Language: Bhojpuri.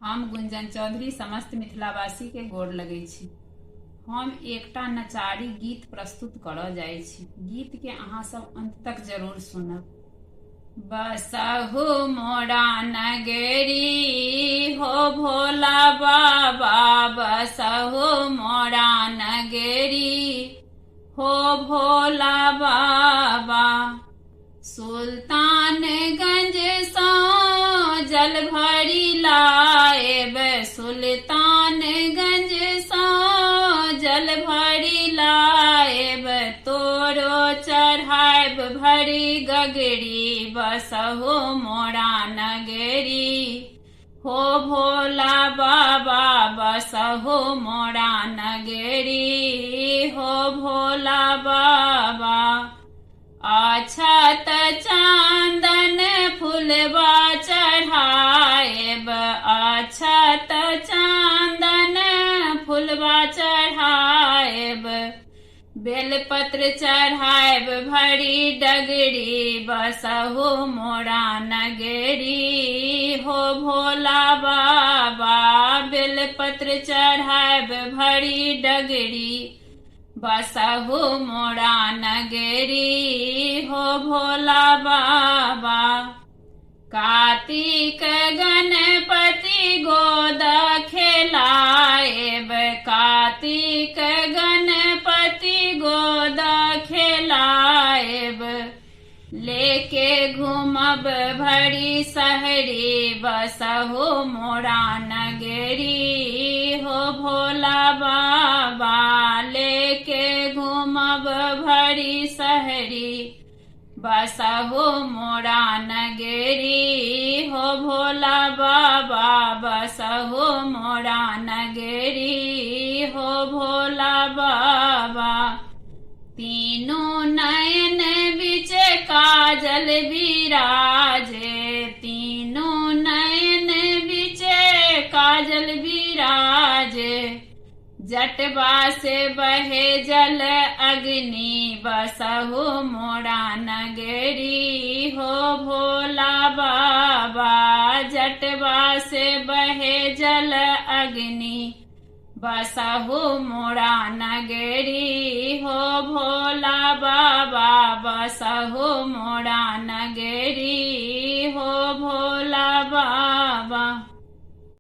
हम गुंजन चौधरी समस्त मिथिलावासी के गोर लगै छी। हम एकटा नचारी गीत प्रस्तुत करऽ जाइ छी। गीत के अहाँ सब अंत तक जरूर सुनब। बसहु मोरा नगरी हो भोला बाबा, बसहु मोरा नगरी हो भोला बाबा। सुल्तानगंज सँ जल भरी लाएब, सुल्तानगंज सँ जल भरी लाएब। तोरो चढ़ाएब भरी गगरी, बसहु मोरा नगरी हो भोला बाबा, बसहु मोरा नगरी हो भोला बाबा। अक्षत चंदन फुलवा चढ़ाएब, अक्षत चंदन फुलवा चढ़ाएब। बेलपत्र चढ़ाएब भरी डगरी, बसहु मोरा नगरी हो भोला बाबा। बेलपत्र चढ़ाएब भरी डगरी, बसहु मोरा नगरी हो भोला बाबा। कार्तिक गणपति गोद खेलाएब, कार्तिक गणपति गोद खेलाएब। लेके घूमब भरी सहरी, बसहु मोरा नगरी हो भोला बाबा। लेके घूमब भरी सहरी, बसहु मोरा नगरी हो भोला बाबा, बसहु मोरा नगरी हो भोला बाबा। तीनों नयन बिच काजल बिराजे, तीनों नयन बिच काजल बिराजे। जटवा से बहे जल अग्नि, बसहु मोरा नगरी हो भोला बाबा। जटवा से बहे जल अग्नि, बसहु मोरा नगरी हो भोला बाबा, बसहु मोरा नगरी